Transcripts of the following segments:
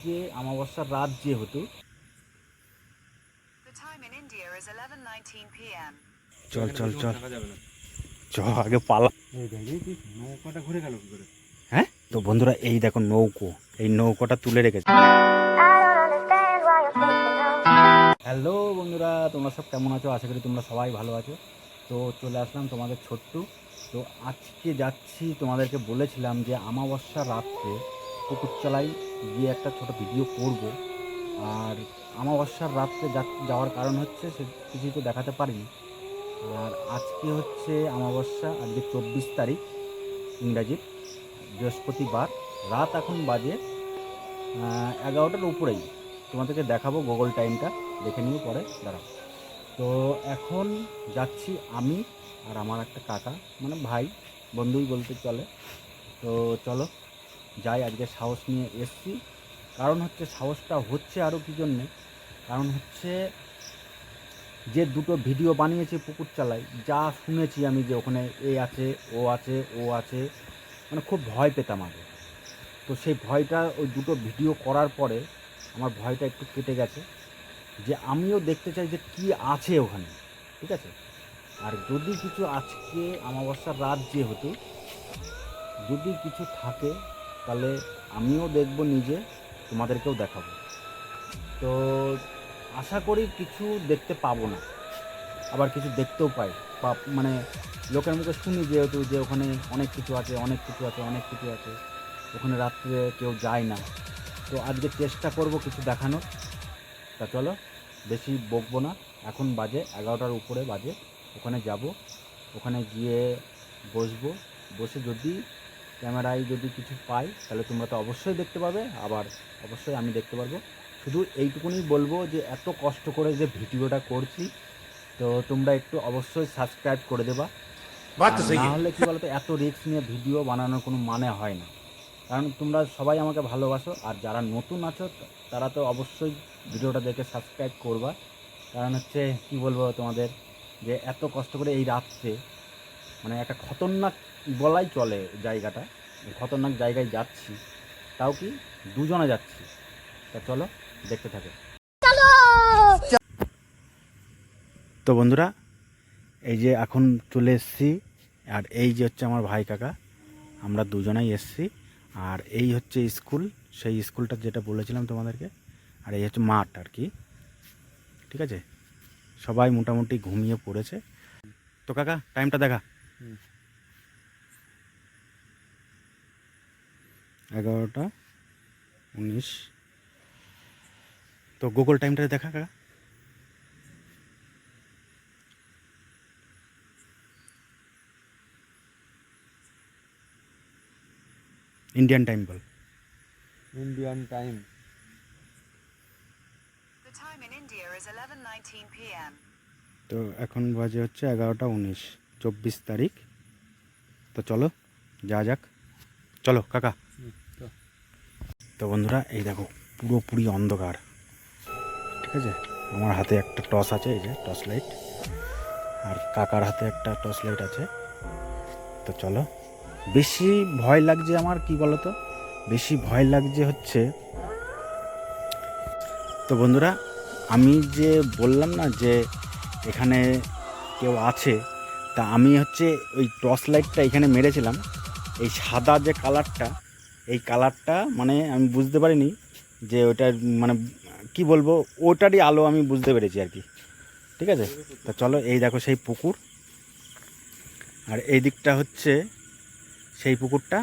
যে অমাবস্যার রাত যে হতো। চল চল চল চ আগে পালা। নৌকাটা ঘুরে গেল কি করে? হ্যাঁ তো বন্ধুরা, এই দেখো নৌকো, এই নৌকোটা তুলে রেখেছে। হ্যালো বন্ধুরা, তোমরা সব কেমন আছো? আশা করি তোমরা সবাই ভালো আছো। তো চলে আসলাম তোমাদের ছোট্টু। তো আজকে যাচ্ছি, তোমাদেরকে বলেছিলাম যে অমাবস্যার রাত্রে পুকুরতলায় গিয়ে একটা ছোট ভিডিও করব। আর অমাবস্যার রাত্রে যাওয়ার কারণ হচ্ছে সে কিছুই তো দেখাতে পারিনি। আর আজকে হচ্ছে অমাবস্যা, আজকে 24 তারিখ ইংরাজির, বৃহস্পতিবার। রাত এখন বাজে 11টার উপরেই। তোমাদেরকে দেখাবো গুগল টাইমটা, দেখে নিয়ে পরে দাঁড়াও। তো এখন যাচ্ছি আমি আর আমার একটা কাকা, মানে ভাই, বন্ধুই বলতে চলে। তো চলো যাই। আজকে সাহস নিয়ে এসছি, কারণ হচ্ছে সাহসটা হচ্ছে আরও কী জন্যে, কারণ হচ্ছে যে দুটো ভিডিও বানিয়েছি পুকুর চালাই, যা শুনেছি আমি যে ওখানে এ আছে, ও আছে, ও আছে, মানে খুব ভয় পেতাম আগে। তো সেই ভয়টা ওই দুটো ভিডিও করার পরে আমার ভয়টা একটু কেটে গেছে, যে আমিও দেখতে চাই যে কী আছে ওখানে, ঠিক আছে। আর যদি কিছু আজকে অমাবস্যার রাত যে হতো, যদি কিছু থাকে তাহলে আমিও দেখব নিজে, তোমাদেরকেও দেখাবো। তো আশা করি কিছু দেখতে পাবো না, আবার কিছু দেখতেও পাই, বা মানে লোকের মুখে শুনি যেহেতু যে ওখানে অনেক কিছু আছে, অনেক কিছু আছে, অনেক কিছু আছে, ওখানে রাত্রে কেউ যায় না। তো আজকে চেষ্টা করব কিছু দেখানোর। তা চলো, বেশি বকবো না, এখন বাজে 11টার উপরে বাজে। ওখানে যাব, ওখানে গিয়ে বসবো, বসে যদি ক্যামেরায় যদি কিছু পাই তাহলে তোমরা তো অবশ্যই দেখতে পাবে, আবার অবশ্যই আমি দেখতে পারবো। শুধু এইটুকুনি বলবো যে এত কষ্ট করে যে ভিডিওটা করছি, তো তোমরা একটু অবশ্যই সাবস্ক্রাইব করে দেবা। না হলে কী বলতো, এত রিস্ক নিয়ে ভিডিও বানানোর কোনো মানে হয় না। কারণ তোমরা সবাই আমাকে ভালোবাসো, আর যারা নতুন আছো তারা তো অবশ্যই ভিডিওটা দেখে সাবস্ক্রাইব করবা। কারণ হচ্ছে কী বলবো তোমাদের, যে এত কষ্ট করে এই রাত্রে, মানে একটা খতরনাক বলাই চলে জায়গাটা, খতরনাক জায়গায় যাচ্ছি, তাও কি দুজনে যাচ্ছি। তা চলো দেখতে থাকে। তো বন্ধুরা, এই যে এখন চলে এসেছি, আর এই যে হচ্ছে আমার ভাই কাকা, আমরা দুজনেই এসেছি। আর এই হচ্ছে স্কুল, সেই স্কুলটা যেটা বলেছিলাম তোমাদেরকে। আর এই হচ্ছে মাঠ আর কি, ঠিক আছে। সবাই মোটামুটি ঘুমিয়ে পড়েছে। তো কাকা টাইমটা দেখা। 11টা 19। তো গুগল টাইমটা দেখা কাকা। ইন্ডিয়ান টাইম বল। ইন্ডিয়ান টাইম তো এখন বাজে হচ্ছে 11টা 19, 24 তারিখ। তো চলো যা যাক, চলো কাকা। তো বন্ধুরা, এই দেখো পুরোপুরি অন্ধকার, ঠিক আছে। আমার হাতে একটা টর্চ আছে, এই যে টর্চ লাইট, আর কাকার হাতে একটা টর্চ লাইট আছে। তো চলো, বেশি ভয় লাগছে আমার, কি বলো তো, বেশি ভয় লাগছে হচ্ছে, তো বন্ধুরা আমি যে বললাম না যে এখানে কেউ আছে, তা আমি হচ্ছে ওই টর্চ লাইটটা এখানে মেরেছিলাম, এই সাদা যে কালারটা, এই কালারটা মানে আমি বুঝতে পারিনি যে ওটার মানে কি বলবো, ওটারই আলো আমি বুঝতে পেরেছি আর কি, ঠিক আছে। তা চলো, এই দেখো সেই পুকুর, আর এই দিকটা হচ্ছে সেই পুকুরটা,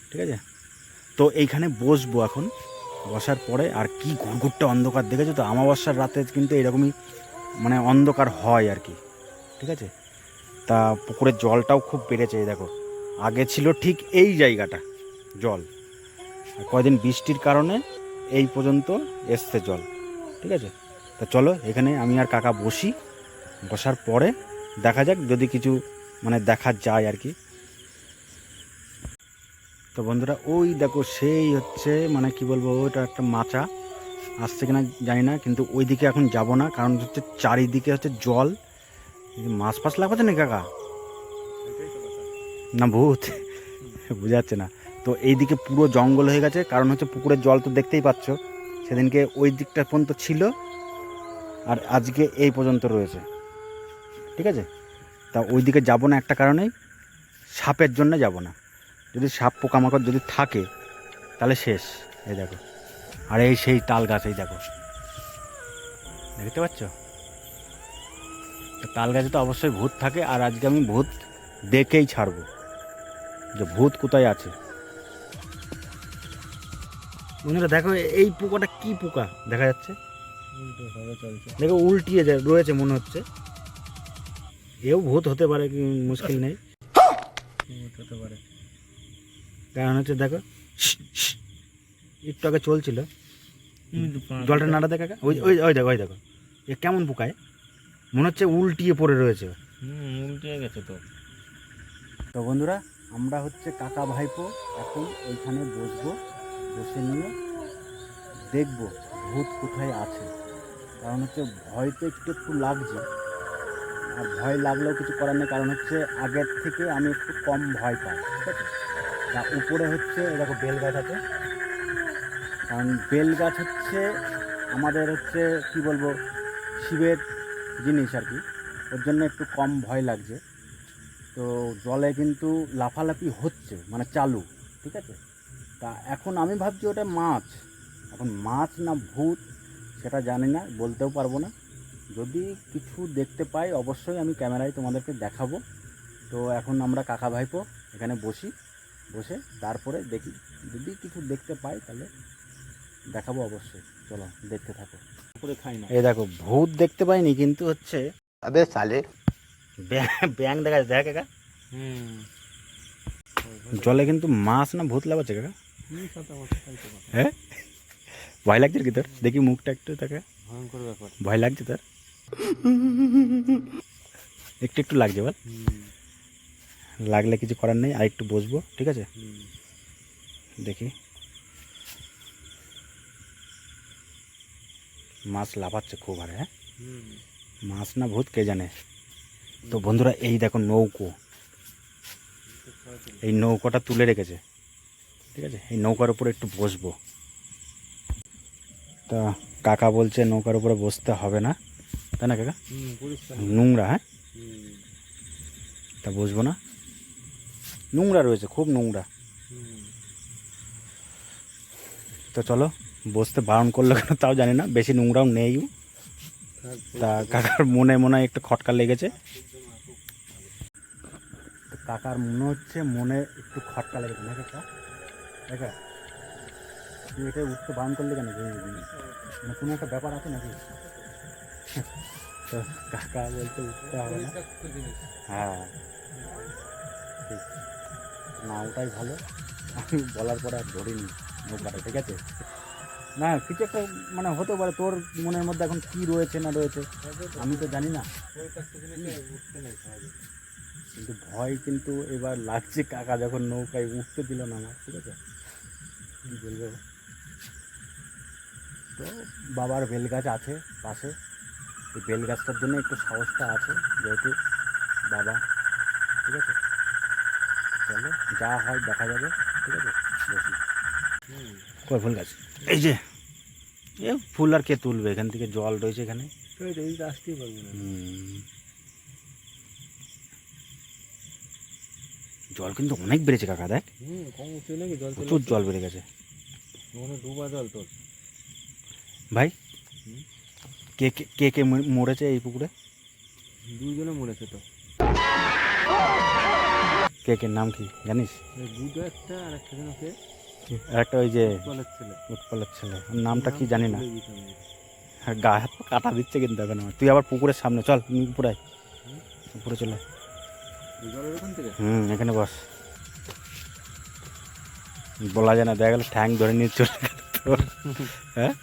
ঠিক আছে। তো এইখানে বসবো এখন, বসার পরে আর কি ঘুরঘুরটা অন্ধকার, দেখেছো তো অমাবস্যার রাতে কিন্তু এরকমই মানে অন্ধকার হয় আর কি, ঠিক আছে। তা পুকুরের জলটাও খুব বেড়েছে, এই দেখো, আগে ছিল ঠিক এই জায়গাটা জল, আর কয়দিন বৃষ্টির কারণে এই পর্যন্ত এসছে জল, ঠিক আছে। তা চলো এখানে আমি আর কাকা বসি, বসার পরে দেখা যাক যদি কিছু মানে দেখা যায় আর কি। তো বন্ধুরা, ওই দেখো সেই হচ্ছে মানে কি বলবো, ওইটা একটা মাচা আসছে কিনা জানি না, কিন্তু ওই দিকে এখন যাব না, কারণ হচ্ছে চারিদিকে হচ্ছে জল। মাছ ফাছ লাগাচ্ছে না কাকা, না ভূত বোঝা যাচ্ছে না। তো এই দিকে পুরো জঙ্গল হয়ে গেছে, কারণ হচ্ছে পুকুরের জল তো দেখতেই পাচ্ছ, সেদিনকে ওই দিকটা পর্যন্ত ছিল আর আজকে এই পর্যন্ত রয়েছে। ঠিক আছে, তা ওই দিকে যাবো না একটা কারণেই, সাপের জন্য যাব না। যদি সাপ পোকামাকড় যদি থাকে তাহলে শেষ। এই দেখো, আর এই সেই তাল গাছ, এই দেখো, দেখতে পাচ্ছ? তো তাল গাছে তো অবশ্যই ভূত থাকে, আর আজকে আমি ভূত দেখেই ছাড়বো যে ভূত কোথায় আছে। বন্ধুরা দেখো, এই পোকাটা কি পোকা দেখা যাচ্ছে, দেখো উল্টিয়ে যায় রয়েছে মনে হচ্ছে। এও ভূত হতে পারে, কি মুশকিল নেই, হতে পারে। কারণ হচ্ছে দেখো একটু আগে চলছিল, জলটা নাড়া দেখা, ওই ওই ওই দেখো, ওই দেখো, এ কেমন পোকায় মনে হচ্ছে উল্টিয়ে পড়ে রয়েছে। উল্টে গেছে তো। তো বন্ধুরা, আমরা হচ্ছে কাকা ভাইপো এখন ওইখানে বসবো, বসে নিয়ে দেখবো ভূত কোথায় আছে। কারণ হচ্ছে ভয় তো একটু একটু লাগছে, আর ভয় লাগলেও কিছু করার নেই, কারণ হচ্ছে আগের থেকে আমি একটু কম ভয় পাই। ঠিক আছে, তা উপরে হচ্ছে দেখো বেল গাছ আছে, কারণ বেল গাছ হচ্ছে আমাদের হচ্ছে কি বলবো শিবের জিনিস আর কি, ওর জন্য একটু কম ভয় লাগছে। তো জলে কিন্তু লাফালাফি হচ্ছে, মানে চালু। ঠিক আছে, তা এখন আমি ভাবছি ওটা মাছ, এখন মাছ না ভূত সেটা জানি না, বলতেও পারবো না। যদি কিছু দেখতে পাই অবশ্যই আমি ক্যামেরায় তোমাদেরকে দেখাবো। তো এখন আমরা কাকা ভাইপো এখানে বসে তারপরে দেখি, যদি কিছু দেখতে পাই তাহলে দেখাবো অবশ্যই। চলো দেখতে থাকো। করে খাই না। এই দেখো, ভূত দেখতে পাইনি, কিন্তু হচ্ছে अबे साले ব্যাং দেখা যাচ্ছে, দেখ কাকা জলে কিন্তু মাছ না ভূত লাগাচ্ছে কাকা। হ্যাঁ, ভয় লাগছে কি তোর? দেখি মুখটা একটু তাকে, ভয়ঙ্কর ব্যাপার। ভয় লাগছে তোর? একটু একটু লাগছে, বল। লাগলে কিছু করার নেই, আর একটু বসবো। ঠিক আছে, দেখি মাছ লাফাচ্ছে খুব, আরে হ্যাঁ, মাছ না ভূত কে জানে। তো বন্ধুরা এই দেখো নৌকো, এই নৌকোটা তুলে রেখেছে। ঠিক আছে, এই নৌকার উপরে একটু বসবো। তা কাকা বলছে নৌকার উপরে বসতে হবে না, তাই না কাকা? নোংরা, হ্যাঁ, তা বসবো না, নোংরা রয়েছে, খুব নোংরা। তো চলো, বসতে বারণ করলো কেন তাও জানি না, বেশি নোংরাও নেই। তা কাকার মনে হয় একটু খটকা লেগেছে, তো কাকার মনে হচ্ছে মনে একটু খটকা লেগেছে না কাকা? কাকা তুই এটা উঠতে বারণ করলে কেন? মানে কোনো একটা ব্যাপার আছে নাকি? তো কাকা বলতে উঠতে হবে না। হ্যাঁ ঠিক, না ওটাই ভালো। আমি বলার পরে আর ধরিনি নৌকাটা। ঠিক আছে, না কিছু একটা মানে হতে পারে, তোর মনের মধ্যে এখন কি রয়েছে না রয়েছে আমি তো জানি না, কিন্তু ভয় কিন্তু এবার লাগছে কাকা যখন নৌকায় উঠতে দিল না আমার। ঠিক আছে, কী বলবো। তো বাবার বেল গাছ আছে পাশে, এই বেল গাছটার জন্য একটু সাহসটা আছে, যেহেতু বাবা। ঠিক আছে, চলো যা হয় দেখা যাবে। ঠিক আছে, বসি। কই ফুল গাছ? এই যে এ ফুল আর কে তুলবে, এখান থেকে জল রয়েছে এখানে। এই আসতেই পারবো না। জল কিন্তু অনেক বেড়েছে কাকা, দেখ কম উঠছে নাকি জল? প্রচুর জল বেড়ে গেছে ওখানে ডুবা জল তোর ভাই। কে কে কে কে মরেছে এই পুকুরে? দুইজনে মরেছে তো। কে কে নাম কি জানিস? বুধ একটা আর একটা জন কে, আর একটা ওই যে কলেজ ছেলে, উৎপলের ছেলে, ওর নামটা কি জানি না। আর গায়ে হাত পা কাটা দিচ্ছে কিন্তু এখন আমার। তুই আবার পুকুরের সামনে চল, উপরে আয়, উপরে চলে। জলের ওখান থেকে এখানে বস, বলা যায় না, দেখা গেল ঠ্যাং ধরে নিয়ে চলে গেল তোর। হ্যাঁ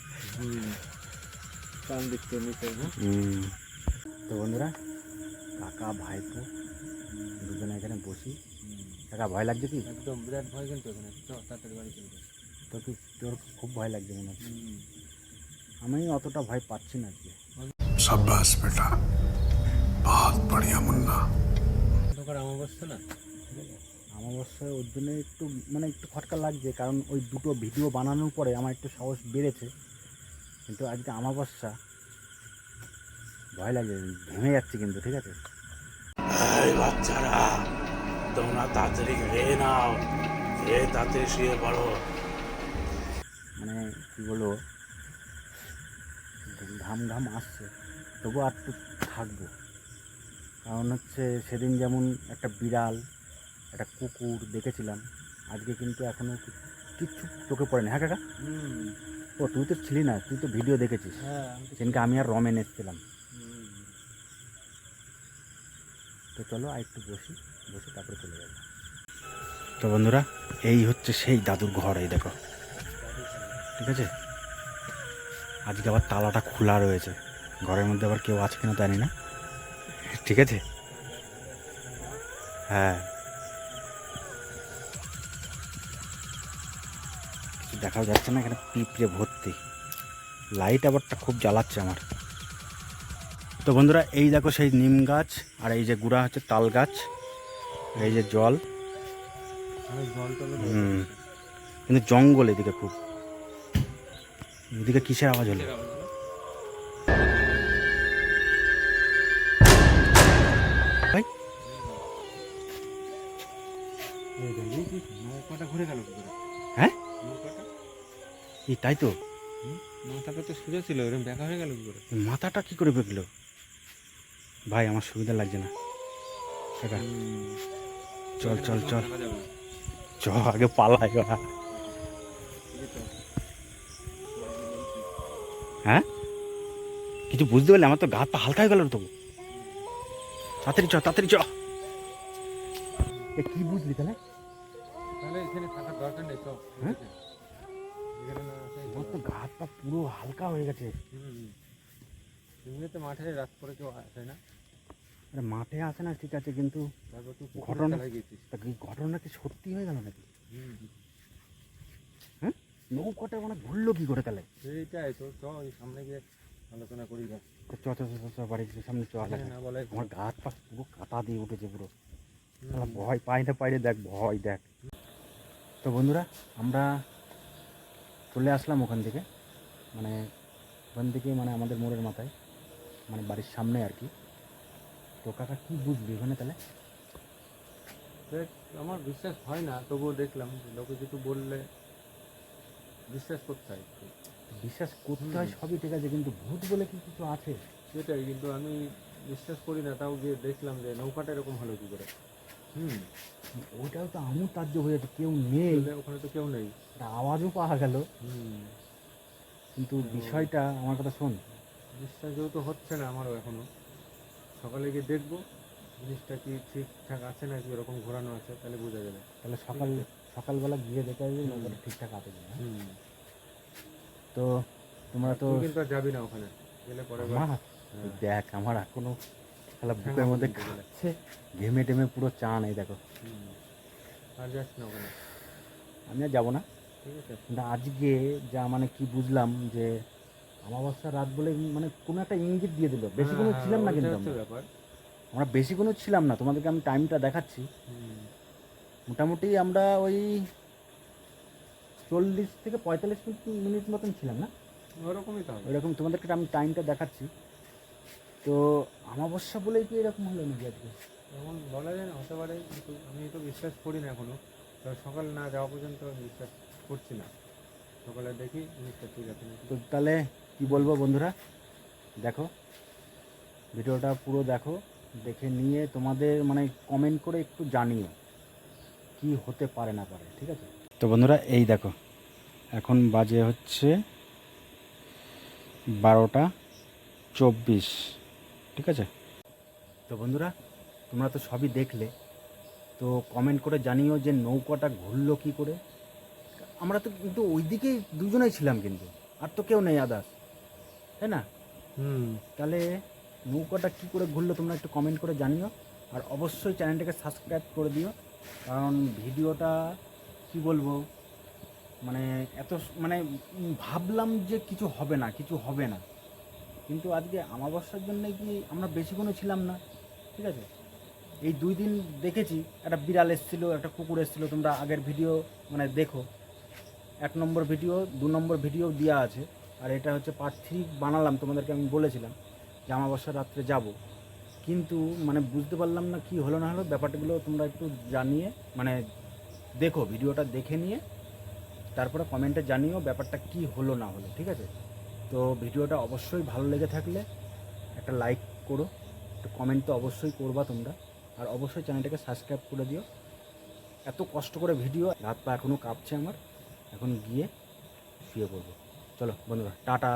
কান দেখতে নিতে। তো বন্ধুরা, কাকা ভাইপো দুজনে এখানে বসি। কাকা ভয় লাগছে কি? একদম বিরাট ভয় কিন্তু এখানে। তাড়াতাড়ি বাড়ি চলবে। তোর কি, তোর খুব ভয় লাগছে মনে হচ্ছে? আমি অতটা ভয় পাচ্ছি না আজকে। शाबाश बेटा, बहुत बढ़िया मुन्ना। ঢোকার অমাবস্যা না, অমাবস্যায় ওর জন্য একটু মানে একটু খটকা লাগছে, কারণ ওই দুটো ভিডিও বানানোর পরে আমার একটু সাহস বেড়েছে। কিন্তু আজকে অমাবস্যা, ভয় লাগে, ঘেমে যাচ্ছে কিন্তু, ঠিক আছে। এই বাচ্চারা তোমরা তাড়াতাড়ি খেয়ে নাও, খেয়ে তাড়াতাড়ি শুয়ে পড়ো। মানে কী বলবো, ঘাম ঘাম আসছে, তবু আর একটু থাকবো। কারণ হচ্ছে সেদিন যেমন একটা বিড়াল, একটা কুকুর দেখেছিলাম, আজকে কিন্তু এখনও কিচ্ছু চোখে পড়েনি। হ্যাঁ কাকা? ও তুই তো ছিলি না, তুই তো ভিডিও দেখেছিস। হ্যাঁ সেদিনকে আমি আর রমেন এসেছিলাম। তো চলো আর একটু বসি, বসে তারপরে চলে যাবো। তো বন্ধুরা, এই হচ্ছে সেই দাদুর ঘর, এই দেখো, ঠিক আছে। আজকে আবার তালাটা খোলা রয়েছে, ঘরের মধ্যে আবার কেউ আছে কিনা জানি না, ঠিক আছে। হ্যাঁ, কিছু দেখাও যাচ্ছে না, এখানে পিঁপড়ে ভর্তি, লাইট আবারটা খুব জ্বালাচ্ছে আমার। তো বন্ধুরা, এই দেখো সেই নিম গাছ, আর এই যে গুড়া হচ্ছে তাল গাছ, এই যে জল, জল টল কিন্তু জঙ্গল এদিকে খুব। এদিকে কিসের আওয়াজ হলো? ভাই নৌকাটা ঘুরে গেল কি করে? হ্যাঁ, নৌকাটা এই তাই তো, মাথাটা তো সোজা ছিল, এরকম দেখা হয়ে গেল কি করে? মাথাটা কি করে বেঁকলো? ভাই আমার সুবিধা লাগছে না কাকা, চল চল চল, চ আগে পালাই ওরা। হ্যাঁ, কিছু বুঝতে পারলে, আমার তো গা পা হালকা হয়ে গেল তবু। তাড়াতাড়ি চ, তাড়াতাড়ি চ। এ কি বুঝলি তাহলে? তাহলে এখানে থাকার দরকার নেই তো। হ্যাঁ? এখানে না আসাই আমার তো গা পা পুরো হালকা হয়ে গেছে। এমনিতে মাঠে রাত করে কেউ আসে না, আরে মাঠে আসে না ঠিক আছে, কিন্তু তারপর তুই ঘটনা, খেলায় গেছিস। তা কি ঘটনা কি সত্যি হয়ে গেল নাকি? হ্যাঁ, নৌকাটা মানে ঘুরলো কি করে তাহলে? সেইটাই তো, চ ওই সামনে গিয়ে আলোচনা করি না। তো চ চ চ চ, চ বাড়ির সামনে চ। এখানে না বলে আমার গা হাত পা পুরো কাঁটা দিয়ে উঠেছে পুরো, শালা ভয় পাই না পাইরে দেখ, ভয় দেখ। তো বন্ধুরা, আমরা চলে আসলাম ওখান থেকে, মানে ওখান থেকে মানে আমাদের মোড়ের মাথায়, মানে বাড়ির সামনে আর কি। তো কাকা কি বুঝলি ওখানে তাহলে? দেখ, আমার বিশ্বাস হয় না, তবুও দেখলাম যে লোকে কিছু বললে বিশ্বাস করতে হয় একটু। বিশ্বাস করতে হয় সবই ঠিক আছে, কিন্তু ভূত বলে কি কিছু আছে? সেটাই, কিন্তু আমি বিশ্বাস করি না, তাও গিয়ে দেখলাম যে নৌকাটা এরকম হলো কি করে। ওইটাও তো আমিও তাজ্জব হয়ে যাচ্ছে, কেউ নেই, ওখানে তো কেউ নেই। একটা আওয়াজও পাওয়া গেল, কিন্তু তো বিষয়টা আমার কথা শোন। বিশ্বাস যেহেতু হচ্ছে না আমারও এখনো, সকালে গিয়ে দেখবো জিনিসটা কি ঠিকঠাক আছে নাকি ওরকম ঘোরানো আছে, তাহলে বোঝা যাবে। তাহলে সকালবেলা গিয়ে দেখা যাবে নৌকাটা ঠিকঠাক আছে কিনা। তো তোমরা তো তুই কিন্তু আর যাবি না ওখানে, গেলে পরে আমার দেখ, আমার এখনো খেলা বুকের মধ্যে খাচ্ছে, ঘেমে টেমে পুরো চান, এই দেখো। আর যাস না ওখানে, আমি আর যাবো না, ঠিক আছে। কিন্তু আজকে যা মানে কি বুঝলাম যে অমাবস্যার রাত বলে মানে কোনো একটা ইঙ্গিত দিয়ে দিল। বেশি কোনো ছিলাম না, কিন্তু ব্যাপার আমরা বেশি কোনো ছিলাম না, তোমাদেরকে আমি টাইমটা দেখাচ্ছি। মোটামুটি আমরা ওই 40 থেকে 45 মিনিট মতন ছিলাম না, ওরকমই তো হবে। ওইরকম। তোমাদেরকে আমি টাইমটা দেখাচ্ছি। তো অমাবস্যা বলেই কি এরকম হলো নাকি আজকে? এখন বলা যায় না, হতে পারে, কিন্তু আমি তো বিশ্বাস করি না এখনো। তো সকাল না যাওয়া পর্যন্ত আমি বিশ্বাস করছি না। সকালে দেখি জিনিসটা ঠিক আছে নাকি। তো তাহলে কি বলবো বন্ধুরা, দেখো ভিডিওটা পুরো দেখো, দেখে নিয়ে তোমাদের মানে কমেন্ট করে একটু জানিও কি হতে পারে না পারে, ঠিক আছে। তো বন্ধুরা, এই দেখো এখন বাজে হচ্ছে 12:24, ঠিক আছে। তো বন্ধুরা, তোমরা তো সবই দেখলে, তো কমেন্ট করে জানিও যে নৌকাটা ঘুরলো কী করে। আমরা তো কিন্তু ওই দিকেই দুজনেই ছিলাম, কিন্তু আর তো কেউ নেই আদার্স, তাই না? তাহলে নৌকাটা কী করে ঘুরলো তোমরা একটু কমেন্ট করে জানিও, আর অবশ্যই চ্যানেলটাকে সাবস্ক্রাইব করে দিও। কারণ ভিডিওটা কি বলবো, মানে এত মানে ভাবলাম যে কিছু হবে না, কিছু হবে না, কিন্তু আজকে অমাবস্যার জন্য কি আমরা বেশি কোনো ছিলাম না, ঠিক আছে। এই 2 দিন দেখেছি একটা বিড়াল এসেছিলো, একটা কুকুর এসেছিলো, তোমরা আগের ভিডিও মানে দেখো, 1 নম্বর ভিডিও 2 নম্বর ভিডিও দেওয়া আছে। আর এটা হচ্ছে পার্ট 3 বানালাম, তোমাদেরকে আমি বলেছিলাম যে অমাবস্যার রাত্রে যাব, কিন্তু মানে বুঝতে পারলাম না কি হলো না হলো। ব্যাপারগুলো তোমরা একটু জানিয়ে মানে দেখো, ভিডিওটা দেখে নিয়ে তারপরে কমেন্টে জানিও ব্যাপারটা কি হলো না হলো, ঠিক আছে? তো ভিডিওটা অবশ্যই ভালো লেগে থাকলে একটা লাইক করো, একটা কমেন্ট তো অবশ্যই করবা তোমরা, আর অবশ্যই চ্যানেলটাকে সাবস্ক্রাইব করে দিও। এত কষ্ট করে ভিডিও, হাত পা এখনও কাঁপছে আমার, এখন গিয়ে শুয়ে পড়বো। চলো বন্ধুরা, টাটা।